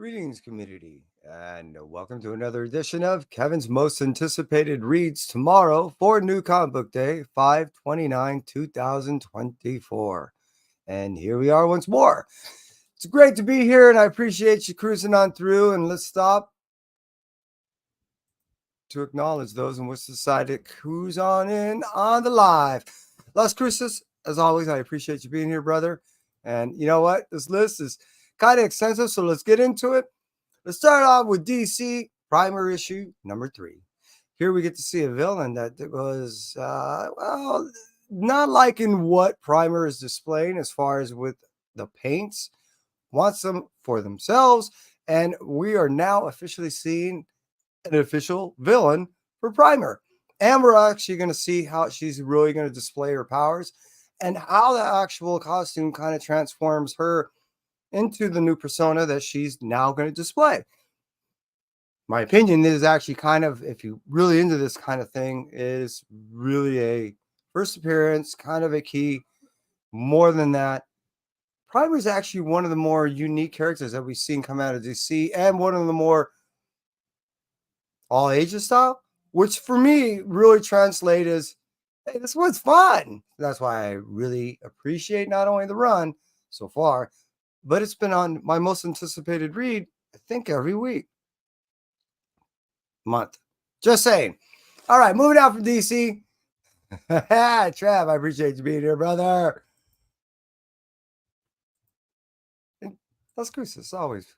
Greetings, community, and welcome to another edition of Kevin's Most Anticipated Reads tomorrow for New Comic Book Day, 5/29/2024. And here we are once more. It's great to be here, and I appreciate you cruising on through. And let's stop to acknowledge those in which decided to cruise on in on the live. Las Cruces, as always, I appreciate you being here, brother. And you know what? This list is kind of extensive, so let's get into it. Let's start off with DC Primer issue number 3. Here we get to see a villain that was, not liking what Primer is displaying as far as with the paints, wants them for themselves, and we are now officially seeing an official villain for Primer. And we're actually going to see how she's really going to display her powers and how the actual costume kind of transforms her into the new persona that she's now going to display. My opinion is actually kind of, if you really into this kind of thing, is really a first appearance, kind of a key. More than that, Primer is actually one of the more unique characters that we've seen come out of DC, and one of the more all ages style, which for me really translate as, hey, this one's fun. That's why I really appreciate not only the run so far, but it's been on my most anticipated read, I think, every week. Month. Just saying. All right, moving out from DC. Trav, I appreciate you being here, brother. And Las Cruces, always.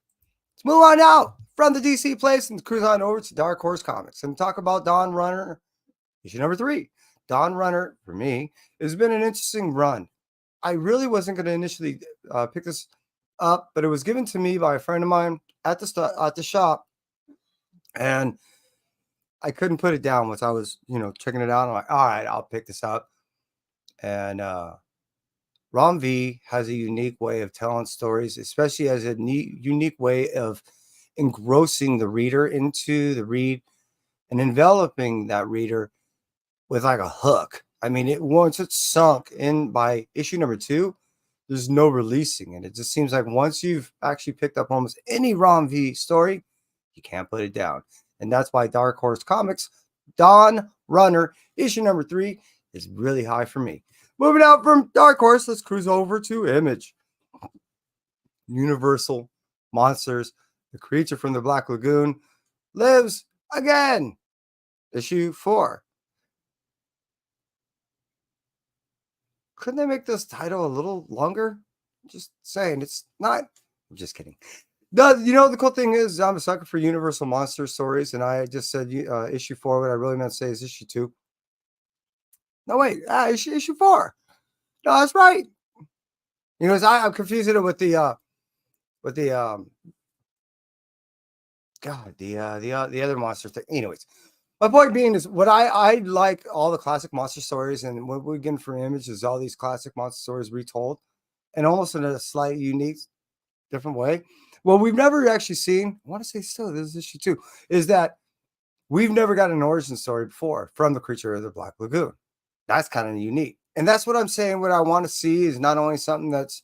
Let's move on now from the DC place and cruise on over to Dark Horse Comics and talk about Dawn Runner, issue number 3. Dawn Runner, for me, has been an interesting run. I really wasn't going to initially pick this up, but it was given to me by a friend of mine at the shop, and I couldn't put it down once I was, checking it out. I'm like, all right, I'll pick this up. And Ron V has a unique way of telling stories, especially as a unique way of engrossing the reader into the read and enveloping that reader with like a hook. I mean, once it's sunk in by issue number 2, there's no releasing it. It just seems like once you've actually picked up almost any Ron V story, you can't put it down. And that's why Dark Horse Comics, Dawn Runner, issue number 3 is really high for me. Moving out from Dark Horse, let's cruise over to Image. Universal Monsters, the creature from the Black Lagoon, lives again. Issue 4. Couldn't they make this title a little longer? Just saying, it's not. I'm just kidding. The cool thing is, I'm a sucker for Universal Monster stories, and I just said issue 4. What I really meant to say is issue 2. No, wait, issue 4. No, that's right. I'm confusing it with the other monster thing. Anyways, my point being is, what I like all the classic monster stories, and what we get from Image is all these classic monster stories retold, and almost in a slightly unique, different way. Well, we've never actually seen, I want to say still, this is issue 2, is that we've never got an origin story before from the creature of the Black Lagoon. That's kind of unique. And that's what I'm saying. What I want to see is not only something that's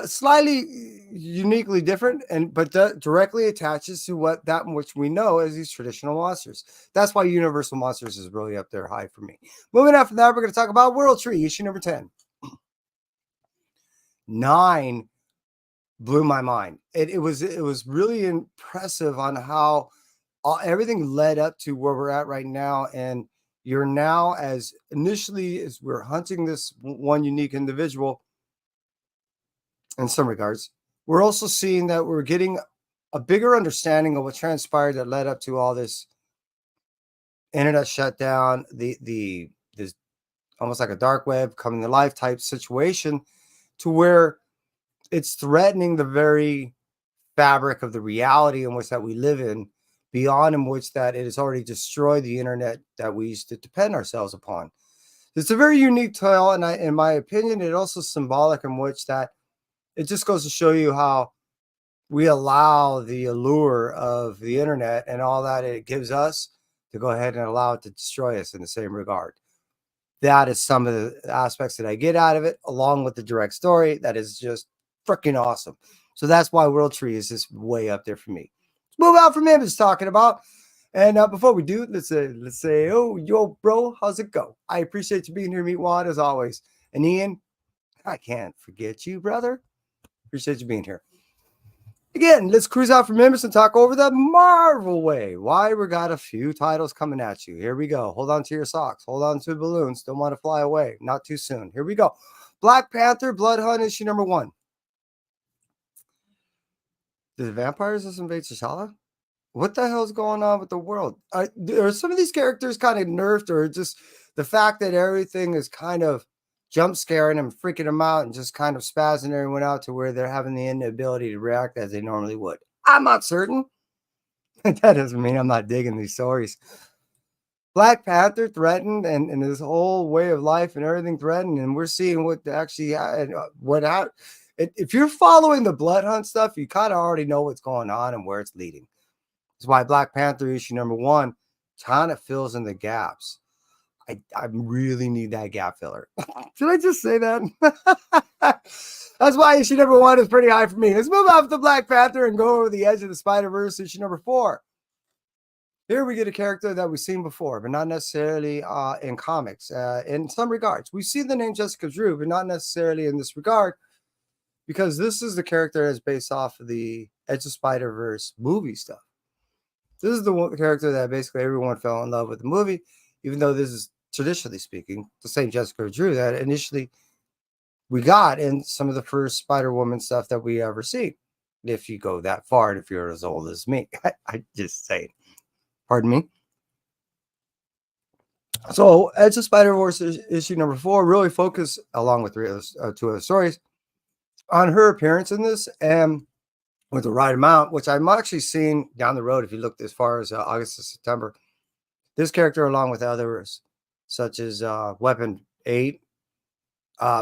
slightly uniquely different, but directly attaches to which we know as these traditional monsters. That's why Universal Monsters is really up there high for me. Moving after that, we're going to talk about World Tree, issue number 10. 9 blew my mind. It was really impressive on how everything led up to where we're at right now. And you're now, as initially as we're hunting this one unique individual, in some regards, we're also seeing that we're getting a bigger understanding of what transpired that led up to all this internet shutdown, this almost like a dark web coming to life type situation, to where it's threatening the very fabric of the reality in which that we live in, beyond in which that it has already destroyed the internet that we used to depend ourselves upon. It's a very unique tale, and in my opinion, it also symbolic in which that it just goes to show you how we allow the allure of the internet and all that it gives us to go ahead and allow it to destroy us in the same regard. That is some of the aspects that I get out of it, along with the direct story that is just freaking awesome. So that's why World Tree is just way up there for me. Let's move out from him is talking about. And before we do, let's say, oh, yo, bro, how's it go? I appreciate you being here, Meatwad, as always. And Ian, I can't forget you, brother. Appreciate you being here. Again, let's cruise out for members and talk over the Marvel way. Why we got a few titles coming at you. Here we go. Hold on to your socks. Hold on to the balloons. Don't want to fly away. Not too soon. Here we go. Black Panther, Blood Hunt, issue number 1. Did the vampires just invade T'Challa? What the hell is going on with the world? Are some of these characters kind of nerfed, or just the fact that everything is kind of jump scaring them, freaking them out, and just kind of spazzing everyone out to where they're having the inability to react as they normally would? I'm not certain. That doesn't mean I'm not digging these stories. Black Panther threatened, and his whole way of life and everything threatened, and we're seeing what actually what out. If you're following the Blood Hunt stuff, you kind of already know what's going on and where it's leading. That's why Black Panther issue number 1 kind of fills in the gaps. I really need that gap filler. Did I just say that? That's why issue number 1 is pretty high for me. Let's move off the Black Panther and go over the edge of the Spider-Verse, issue number 4. Here we get a character that we've seen before, but not necessarily in comics. In some regards, we've seen the name Jessica Drew, but not necessarily in this regard, because this is the character that's based off of the Edge of Spider-Verse movie stuff. This is the character that basically everyone fell in love with the movie, even though this is, traditionally speaking, the same Jessica Drew that initially we got in some of the first Spider-Woman stuff that we ever see. If you go that far, and if you're as old as me, I just say, pardon me. So, Edge of Spider-Verse issue number 4 really focused, along with 2 other stories, on her appearance in this, and with the right amount, which I'm actually seeing down the road. If you look as far as August to September, this character, along with others such as Weapon 8,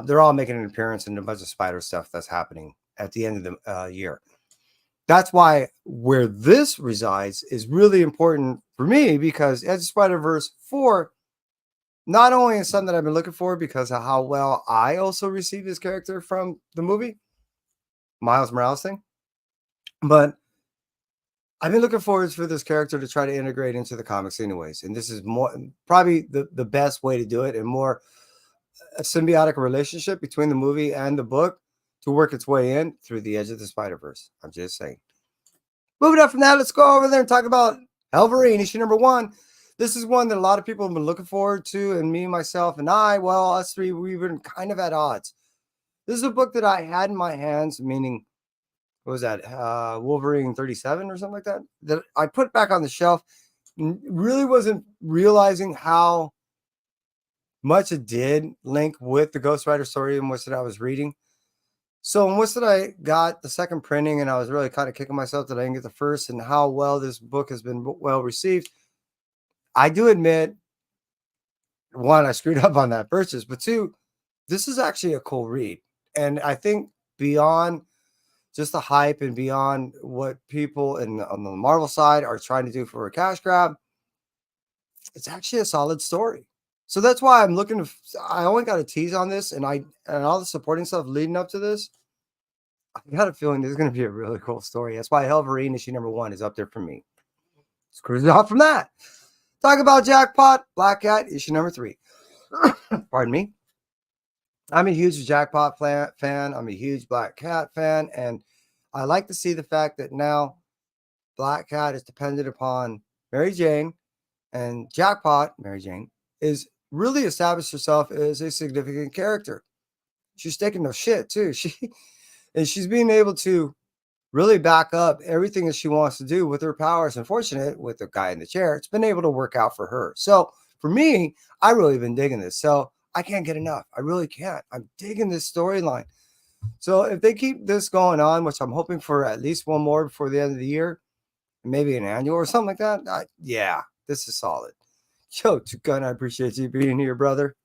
they're all making an appearance in a bunch of spider stuff that's happening at the end of the year. That's why where this resides is really important for me, because Edge of Spider-Verse 4 not only is something that I've been looking for because of how well I also received this character from the movie, Miles Morales thing, but I've been looking forward for this character to try to integrate into the comics anyways. And this is more probably the best way to do it, and more a symbiotic relationship between the movie and the book to work its way in through the Edge of the Spider-Verse. I'm just saying. Moving up from that, let's go over there and talk about Wolverine, issue number 1. This is one that a lot of people have been looking forward to, and me, myself, and us 3, we've been kind of at odds. This is a book that I had in my hands, meaning, what was that, Wolverine 37 or something like that, that I put back on the shelf. Really wasn't realizing how much it did link with the Ghost Rider story in which that I was reading. So in which that I got the second printing, and I was really kind of kicking myself that I didn't get the first, and how well this book has been well received. I do admit, 1, I screwed up on that purchase, but 2, this is actually a cool read. And I think beyond just the hype and beyond what people on the Marvel side are trying to do for a cash grab, it's actually a solid story. So that's why I'm looking to, I only got a tease on this, and all the supporting stuff leading up to this, I got a feeling this is going to be a really cool story. That's why Wolverine issue number 1 is up there for me. Let's cruise off from that. Talk about Jackpot, Black Cat, issue number 3. Pardon me. I'm a huge Jackpot fan. I'm a huge Black Cat fan. And I like to see the fact that now Black Cat is dependent upon Mary Jane, and Jackpot, Mary Jane, is really established herself as a significant character. She's taking no shit too. She's being able to really back up everything that she wants to do with her powers. Unfortunate with the guy in the chair, it's been able to work out for her. So for me, I really been digging this. So I can't get enough. I really can't. I'm digging this storyline. So if they keep this going on, which I'm hoping for at least one more before the end of the year, maybe an annual or something like that, yeah, this is solid. Yo, Tukan, I appreciate you being here, brother.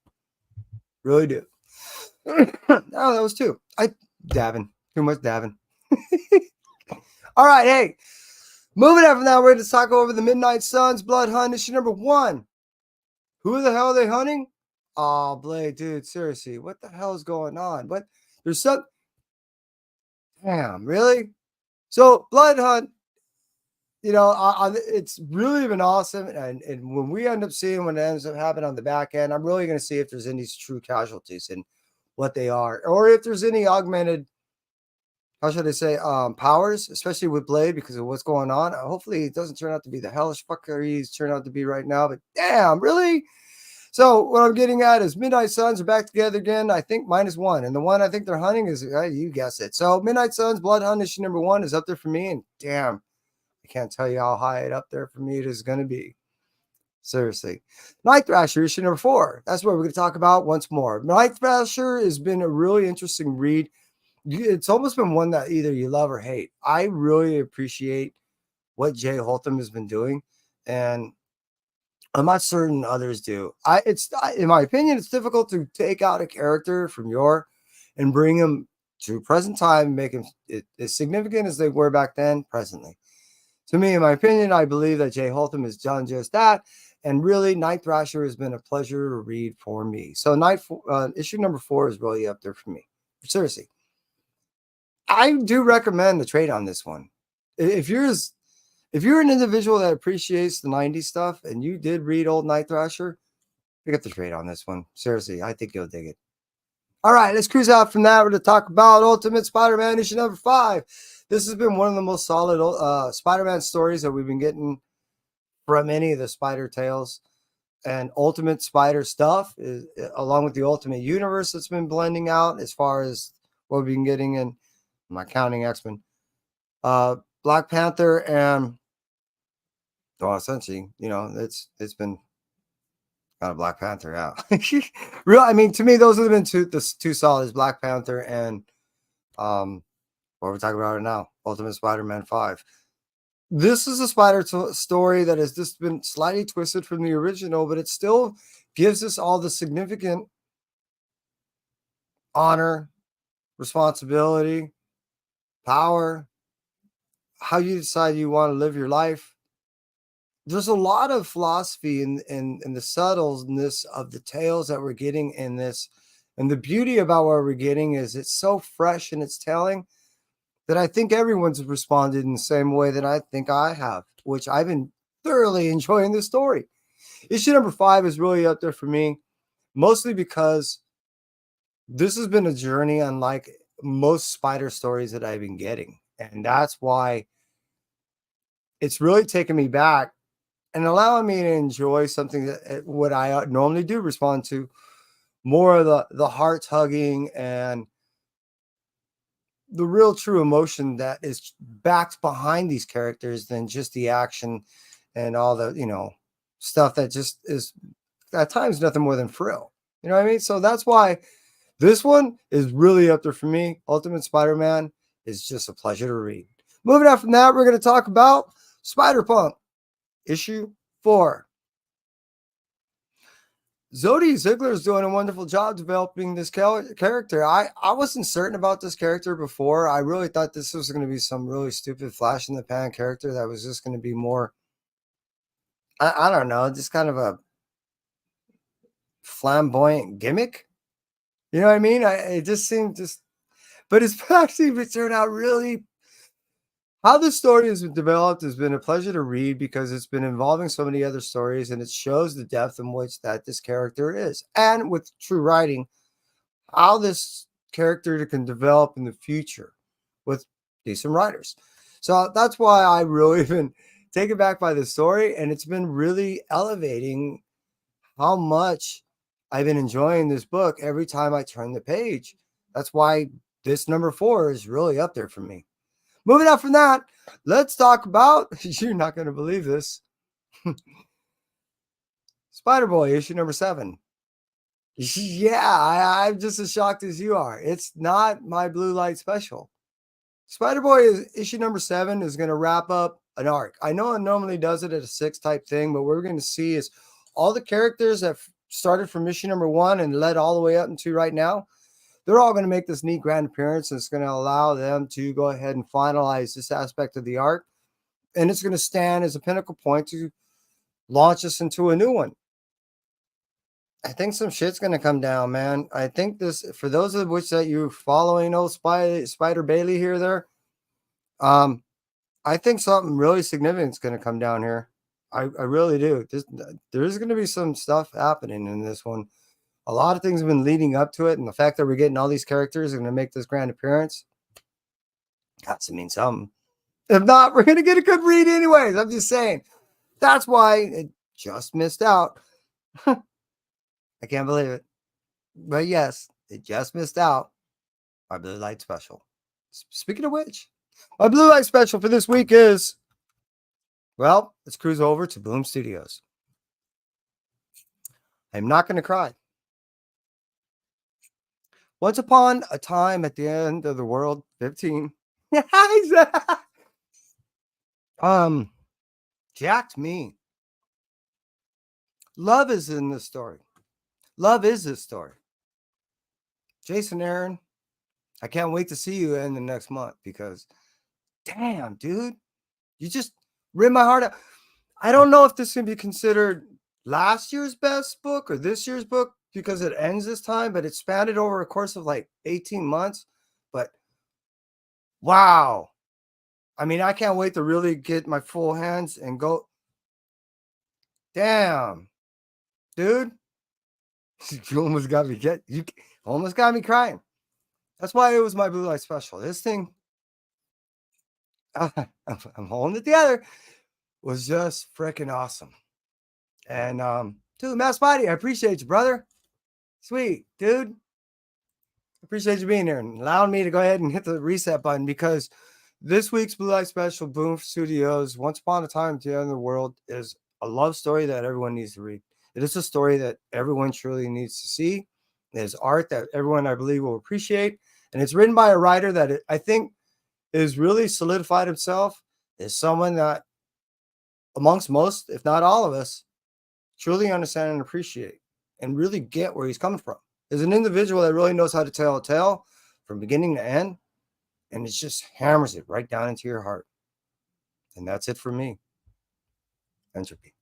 Really do. Oh, that was 2. Davin. Too much Davin. All right, hey. Moving on from that, we're going to talk over the Midnight Suns Blood Hunt issue number 1. Who the hell are they hunting? Oh, Blade, dude, seriously, what the hell is going on? What? There's some. Damn, really? So Blood Hunt, it's really been awesome. And when we end up seeing what ends up happening on the back end, I'm really going to see if there's any true casualties and what they are, or if there's any augmented, how should I say, powers, especially with Blade because of what's going on. Hopefully, it doesn't turn out to be the hellish fucker he's turned out to be right now. But damn, really? So what I'm getting at is Midnight Suns are back together again. I think -1, and the one I think they're hunting is you guess it. So Midnight Suns Blood Hunt issue #1 is up there for me, and damn, I can't tell you how high it up there for me it is going to be. Seriously. Night Thrasher issue #4. That's what we're going to talk about once more. Night Thrasher has been a really interesting read. It's almost been one that either you love or hate. I really appreciate what Jay Holtham has been doing, and I'm not certain others do. In my opinion, it's difficult to take out a character from your and bring him to present time, make him as significant as they were back then, presently. To me, in my opinion, I believe that Jay Holtham has done just that. And really, Night Thrasher has been a pleasure to read for me. So, issue #4 is really up there for me. Seriously, I do recommend the trade on this one. If you're if you're an individual that appreciates the '90s stuff and you did read old Night Thrasher, pick up the trade on this one. Seriously, I think you'll dig it. All right, let's cruise out from that. We're to talk about Ultimate Spider-Man issue #5. This has been one of the most solid Spider-Man stories that we've been getting from any of the Spider Tales. And Ultimate Spider stuff is along with the Ultimate Universe that's been blending out as far as what we've been getting in. I'm not counting X-Men, Black Panther, and essentially, it's been kind of Black Panther out. I mean, to me, those have been two solids, Black Panther and what we're talking about right now, Ultimate Spider-Man 5. This is a story that has just been slightly twisted from the original, but it still gives us all the significant honor, responsibility, power, how you decide you want to live your life. There's a lot of philosophy in the subtleness of the tales that we're getting in this. And the beauty about what we're getting is it's so fresh in its telling that I think everyone's responded in the same way that I think I have, which I've been thoroughly enjoying the story. Issue #5 is really up there for me, mostly because this has been a journey unlike most spider stories that I've been getting. And that's why it's really taken me back and allowing me to enjoy something that what I normally do respond to, more of the heart tugging and the real true emotion that is backed behind these characters than just the action and all the stuff that just is at times nothing more than frill. You know what I mean? So that's why this one is really up there for me. Ultimate Spider-Man is just a pleasure to read. Moving on from that, we're going to talk about Spider-Punk issue 4. Zodi Ziegler is doing a wonderful job developing this character. I wasn't certain about this character before. I really thought this was going to be some really stupid flash in the pan character that was just going to be more, I don't know, just kind of a flamboyant gimmick. You know what I mean? It just seemed but it's actually turned out really. How this story has been developed has been a pleasure to read because it's been involving so many other stories and it shows the depth in which that this character is. And with true writing, how this character can develop in the future with decent writers. So that's why I really been taken back by the story, and it's been really elevating how much I've been enjoying this book every time I turn the page. That's why this #4 is really up there for me. Moving on from that, let's talk about, you're not going to believe this, Spider-Boy issue #7. Yeah, I'm just as shocked as you are. It's not my Blue Light special. Spider-Boy issue #7 is going to wrap up an arc. I know it normally does it at a 6 type thing, but what we're going to see is all the characters that started from issue #1 and led all the way up into right now. They're all going to make this neat grand appearance, and it's going to allow them to go ahead and finalize this aspect of the arc. And it's going to stand as a pinnacle point to launch us into a new one. I think some shit's gonna come down, man. I think this for those of which that you following old Spider Bailey here there. Um, I think something really significant is gonna come down here. I really do. There's gonna be some stuff happening in this one. A lot of things have been leading up to it, and the fact that we're getting all these characters are gonna make this grand appearance has to mean something. If not, we're gonna get a good read anyways. I'm just saying. That's why it just missed out. I can't believe it. But yes, it just missed out. My blue light special. Speaking of which, my blue light special for this week is, well, let's cruise over to Boom Studios. I'm not going to cry. Once upon a time at the end of the world, 15. Jacked me. Love is in this story. Love is this story. Jason Aaron, I can't wait to see you in the next month because, damn, dude, you just rip my heart out. I don't know if this can be considered last year's best book or this year's book because it ends this time, but it spanned it over a course of like 18 months. But wow. I mean, I can't wait to really get my full hands and go. Damn, dude. You almost got me you almost got me crying. That's why it was my blue light special. This thing, I'm holding it together, was just freaking awesome. And dude, Mass Body, I appreciate you, brother. Sweet, dude. Appreciate you being here and allowing me to go ahead and hit the reset button because this week's Blue Light Special, Boom Studios, Once Upon a Time at the End of the World, is a love story that everyone needs to read. It is a story that everyone truly needs to see. It is art that everyone, I believe, will appreciate. And it's written by a writer that I think is really solidified himself as someone that, amongst most, if not all of us, truly understand and appreciate and really get where he's coming from. Is an individual that really knows how to tell a tale from beginning to end, and it just hammers it right down into your heart. And that's it for me. Entropy.